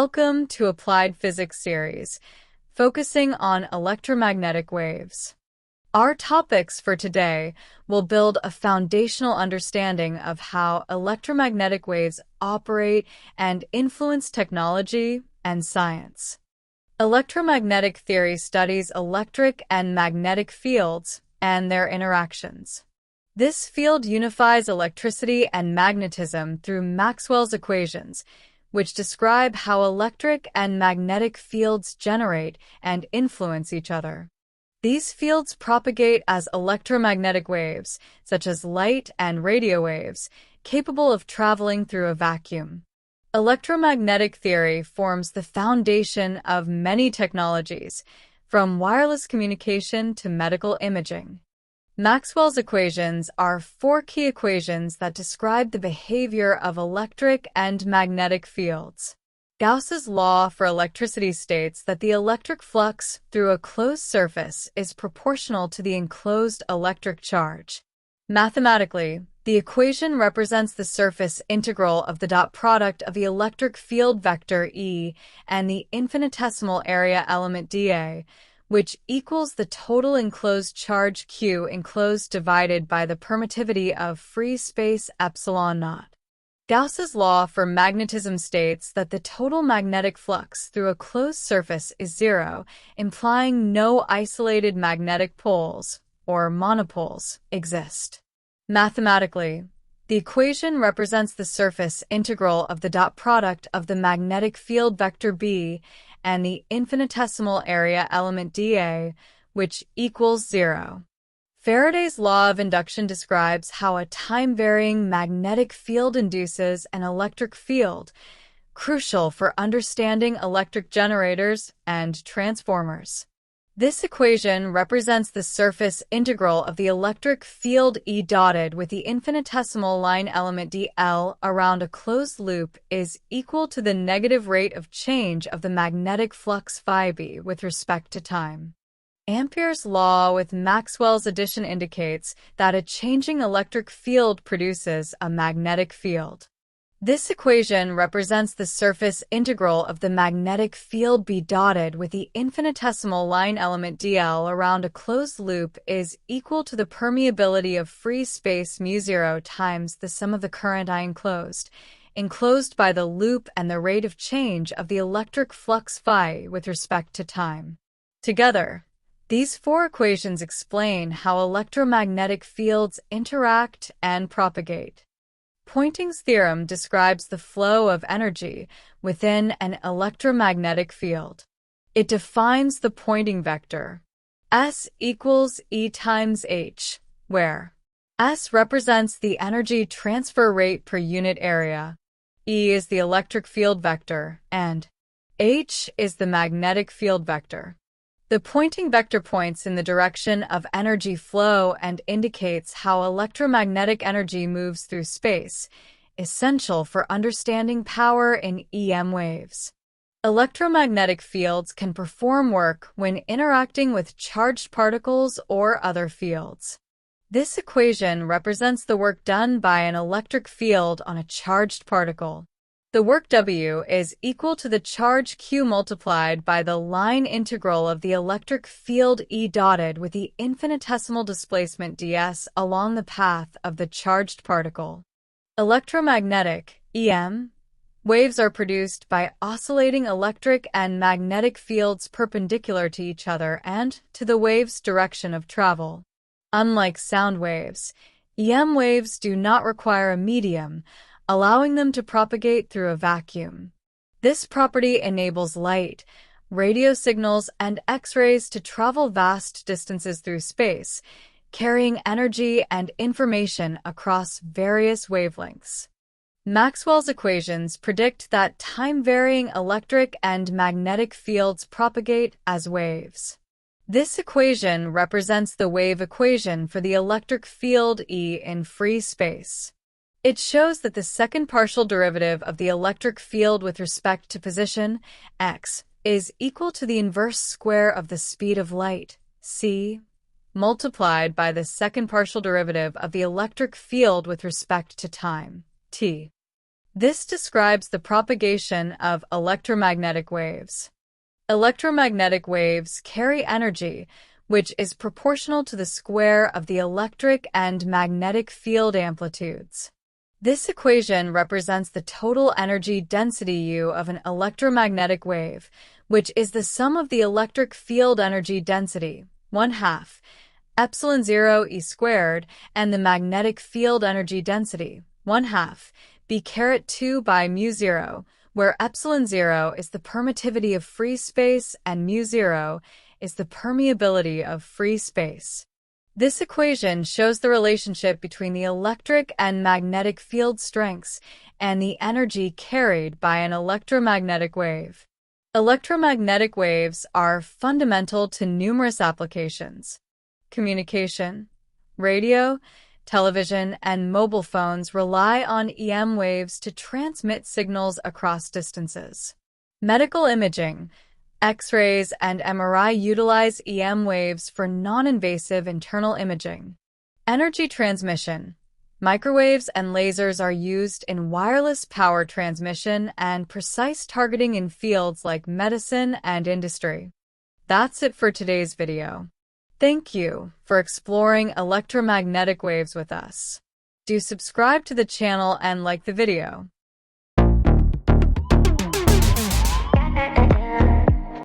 Welcome to Applied Physics series, focusing on electromagnetic waves. Our topics for today will build a foundational understanding of how electromagnetic waves operate and influence technology and science. Electromagnetic theory studies electric and magnetic fields and their interactions. This field unifies electricity and magnetism through Maxwell's equations, which describe how electric and magnetic fields generate and influence each other. These fields propagate as electromagnetic waves, such as light and radio waves, capable of traveling through a vacuum. Electromagnetic theory forms the foundation of many technologies, from wireless communication to medical imaging. Maxwell's equations are four key equations that describe the behavior of electric and magnetic fields. Gauss's law for electricity states that the electric flux through a closed surface is proportional to the enclosed electric charge. Mathematically, the equation represents the surface integral of the dot product of the electric field vector E and the infinitesimal area element dA, which equals the total enclosed charge Q enclosed divided by the permittivity of free space epsilon naught. Gauss's law for magnetism states that the total magnetic flux through a closed surface is zero, implying no isolated magnetic poles, or monopoles, exist. Mathematically, the equation represents the surface integral of the dot product of the magnetic field vector B and the infinitesimal area element dA, which equals zero. Faraday's law of induction describes how a time-varying magnetic field induces an electric field, crucial for understanding electric generators and transformers. This equation represents the surface integral of the electric field E dotted with the infinitesimal line element dl around a closed loop is equal to the negative rate of change of the magnetic flux phi b with respect to time. Ampere's law with Maxwell's addition indicates that a changing electric field produces a magnetic field. This equation represents the surface integral of the magnetic field B dotted with the infinitesimal line element dl around a closed loop is equal to the permeability of free space mu0 times the sum of the current I enclosed by the loop and the rate of change of the electric flux phi with respect to time. Together, these four equations explain how electromagnetic fields interact and propagate. Poynting's theorem describes the flow of energy within an electromagnetic field. It defines the Poynting vector, S equals E times H, where S represents the energy transfer rate per unit area, E is the electric field vector, and H is the magnetic field vector. The Poynting vector points in the direction of energy flow and indicates how electromagnetic energy moves through space, essential for understanding power in EM waves. Electromagnetic fields can perform work when interacting with charged particles or other fields. This equation represents the work done by an electric field on a charged particle. The work W is equal to the charge Q multiplied by the line integral of the electric field E dotted with the infinitesimal displacement ds along the path of the charged particle. Electromagnetic, EM, waves are produced by oscillating electric and magnetic fields perpendicular to each other and to the wave's direction of travel. Unlike sound waves, EM waves do not require a medium, allowing them to propagate through a vacuum. This property enables light, radio signals, and X-rays to travel vast distances through space, carrying energy and information across various wavelengths. Maxwell's equations predict that time-varying electric and magnetic fields propagate as waves. This equation represents the wave equation for the electric field E in free space. It shows that the second partial derivative of the electric field with respect to position, x, is equal to the inverse square of the speed of light, c, multiplied by the second partial derivative of the electric field with respect to time, t. This describes the propagation of electromagnetic waves. Electromagnetic waves carry energy, which is proportional to the square of the electric and magnetic field amplitudes. This equation represents the total energy density U of an electromagnetic wave, which is the sum of the electric field energy density, 1/2, epsilon 0 E squared, and the magnetic field energy density, 1/2, B caret 2 by mu 0, where epsilon 0 is the permittivity of free space and mu 0 is the permeability of free space. This equation shows the relationship between the electric and magnetic field strengths and the energy carried by an electromagnetic wave. Electromagnetic waves are fundamental to numerous applications. Communication, radio, television, and mobile phones rely on EM waves to transmit signals across distances. Medical imaging, X-rays, and MRI utilize EM waves for non-invasive internal imaging. Energy transmission, microwaves and lasers are used in wireless power transmission and precise targeting in fields like medicine and industry. That's it for today's video. Thank you for exploring electromagnetic waves with us. Do subscribe to the channel and like the video.